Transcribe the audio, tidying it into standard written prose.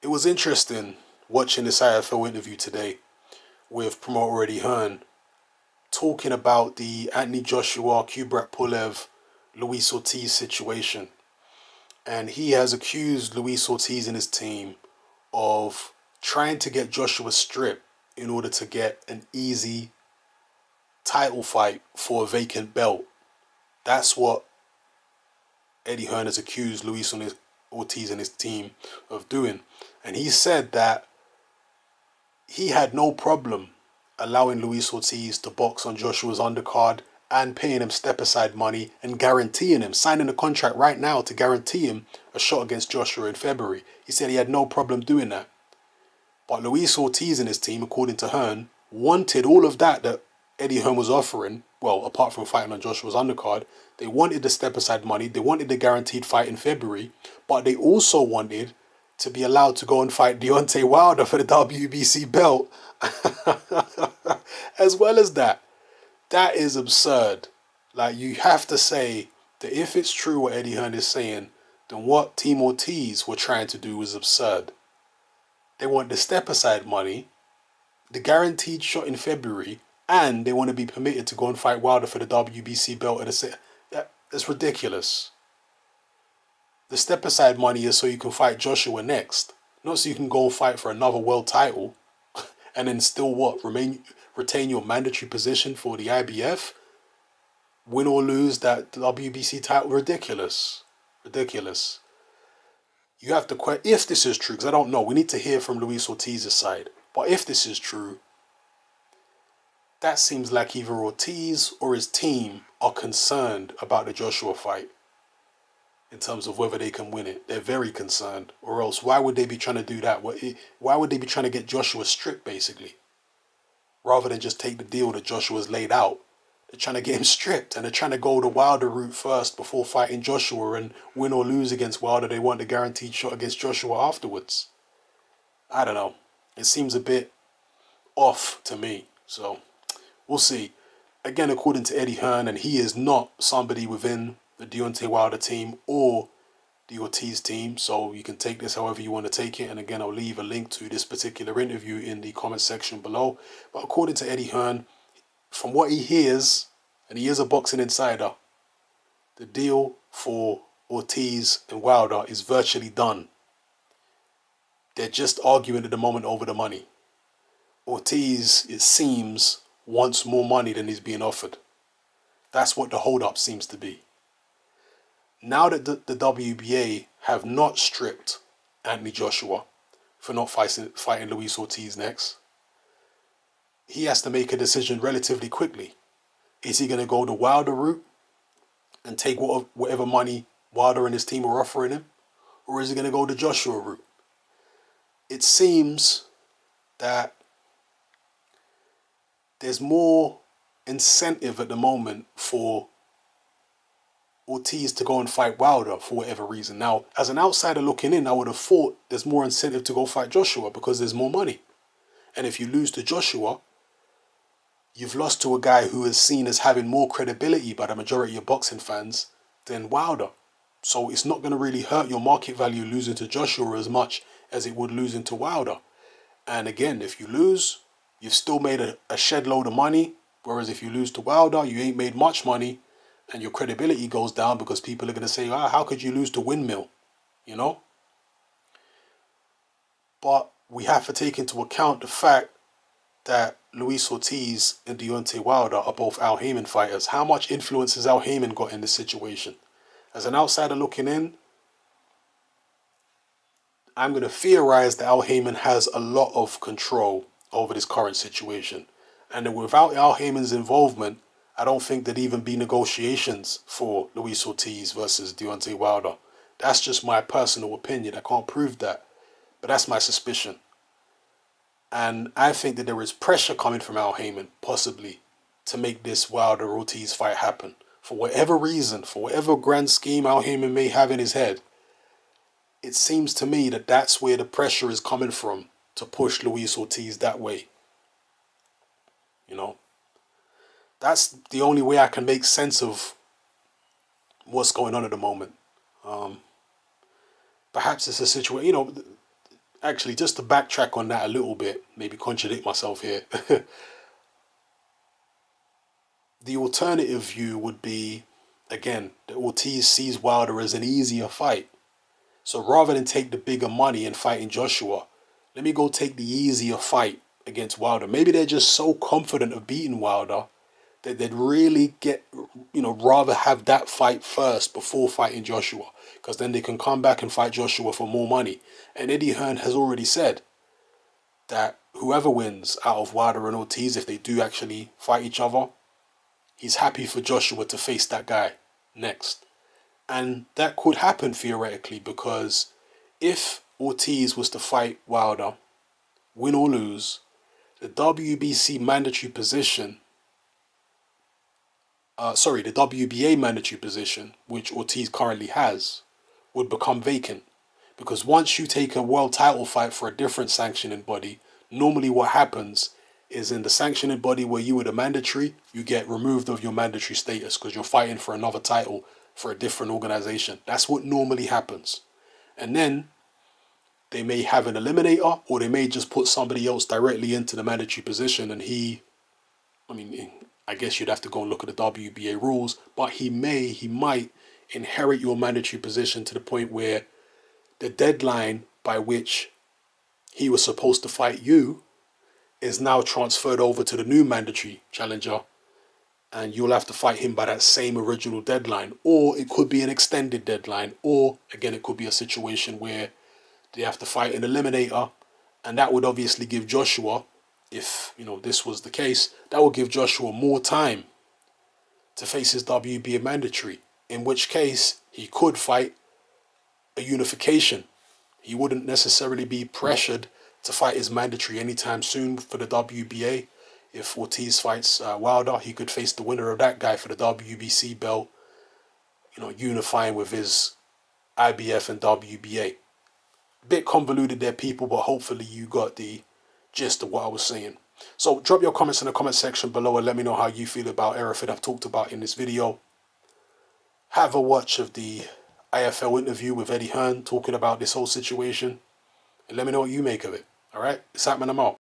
It was interesting watching this IFL interview today with promoter Eddie Hearn talking about the Anthony Joshua, Kubrat Pulev, Luis Ortiz situation. And he has accused Luis Ortiz and his team of trying to get Joshua stripped in order to get an easy title fight for a vacant belt. That's what Eddie Hearn has accused Ortiz and his team of doing. And he said that he had no problem allowing Luis Ortiz to box on Joshua's undercard and paying him step-aside money and guaranteeing him, signing a contract right now to guarantee him a shot against Joshua in February. He said he had no problem doing that. But Luis Ortiz and his team, according to Hearn, wanted all of that Eddie Hearn was offering, well, apart from fighting on Joshua's undercard. They wanted the step-aside money, they wanted the guaranteed fight in February, but they also wanted to be allowed to go and fight Deontay Wilder for the WBC belt. As well as that. That is absurd. Like, you have to say that if it's true what Eddie Hearn is saying, then what Team Ortiz were trying to do was absurd. They want the step-aside money, the guaranteed shot in February, and they want to be permitted to go and fight Wilder for the WBC belt. That's ridiculous. The step-aside money is so you can fight Joshua next, not so you can go and fight for another world title, and then still retain your mandatory position for the IBF, win or lose that WBC title. Ridiculous. Ridiculous. You have to question if this is true, because I don't know. We need to hear from Luis Ortiz's side. But if this is true, that seems like either Ortiz or his team are concerned about the Joshua fight in terms of whether they can win it. They're very concerned. Or else, why would they be trying to do that? Why would they be trying to get Joshua stripped, basically? Rather than just take the deal that Joshua's laid out. They're trying to get him stripped, and they're trying to go the Wilder route first before fighting Joshua, and win or lose against Wilder, they want the guaranteed shot against Joshua afterwards. I don't know. It seems a bit off to me. So, we'll see. Again, according to Eddie Hearn, and he is not somebody within the Deontay Wilder team or the Ortiz team, so you can take this however you want to take it. And again, I'll leave a link to this particular interview in the comment section below. But according to Eddie Hearn, from what he hears, and he is a boxing insider, the deal for Ortiz and Wilder is virtually done. They're just arguing at the moment over the money. Ortiz, it seems, wants more money than is being offered. That's what the hold-up seems to be. Now that the WBA have not stripped Anthony Joshua for not fighting Luis Ortiz next, he has to make a decision relatively quickly. Is he going to go the Wilder route and take whatever money Wilder and his team are offering him? Or is he going to go the Joshua route? It seems that there's more incentive at the moment for Ortiz to go and fight Wilder for whatever reason. Now, as an outsider looking in, I would have thought there's more incentive to go fight Joshua because there's more money. And if you lose to Joshua, you've lost to a guy who is seen as having more credibility by the majority of boxing fans than Wilder. So it's not going to really hurt your market value losing to Joshua as much as it would losing to Wilder. And again, if you lose, you've still made a shed load of money. Whereas if you lose to Wilder, you ain't made much money. And your credibility goes down because people are going to say, how could you lose to Windmill? You know? But we have to take into account the fact that Luis Ortiz and Deontay Wilder are both Al Haymon fighters. How much influence has Al Haymon got in this situation? As an outsider looking in, I'm going to theorize that Al Haymon has a lot of control over this current situation. And that without Al Haymon's involvement, I don't think there'd even be negotiations for Luis Ortiz versus Deontay Wilder. That's just my personal opinion. I can't prove that. But that's my suspicion. And I think that there is pressure coming from Al Haymon, possibly, to make this Wilder-Ortiz fight happen. For whatever reason, for whatever grand scheme Al Haymon may have in his head, it seems to me that that's where the pressure is coming from to push Luis Ortiz that way. You know? That's the only way I can make sense of what's going on at the moment. Perhaps it's a situation, Actually, just to backtrack on that a little bit, maybe contradict myself here. The alternative view would be, again, that Ortiz sees Wilder as an easier fight. So rather than take the bigger money in fighting Joshua, let me go take the easier fight against Wilder. Maybe they're just so confident of beating Wilder that they'd really rather have that fight first before fighting Joshua, because then they can come back and fight Joshua for more money. And Eddie Hearn has already said that whoever wins out of Wilder and Ortiz, if they do actually fight each other, he's happy for Joshua to face that guy next. And that could happen theoretically, because if Ortiz was to fight Wilder, win or lose, the WBA mandatory position, which Ortiz currently has, would become vacant. Because once you take a world title fight for a different sanctioning body, normally what happens is in the sanctioning body where you were the mandatory, you get removed of your mandatory status because you're fighting for another title for a different organization. That's what normally happens. And then they may have an eliminator, or they may just put somebody else directly into the mandatory position, and I guess you'd have to go and look at the WBA rules, but he might inherit your mandatory position to the point where the deadline by which he was supposed to fight you is now transferred over to the new mandatory challenger, and you'll have to fight him by that same original deadline. Or it could be an extended deadline, or again, it could be a situation where they have to fight an eliminator, and that would obviously give Joshua, if this was the case, that would give Joshua more time to face his WBA mandatory, in which case he could fight a unification. He wouldn't necessarily be pressured to fight his mandatory anytime soon for the WBA. If Ortiz fights Wilder, he could face the winner of that guy for the WBC belt, unifying with his IBF and WBA. Bit convoluted there, people, but hopefully you got the gist of what I was saying. So drop your comments in the comment section below and let me know how you feel about everything I've talked about in this video. Have a watch of the IFL interview with Eddie Hearn talking about this whole situation, and let me know what you make of it. All right, it's happening. I'm out.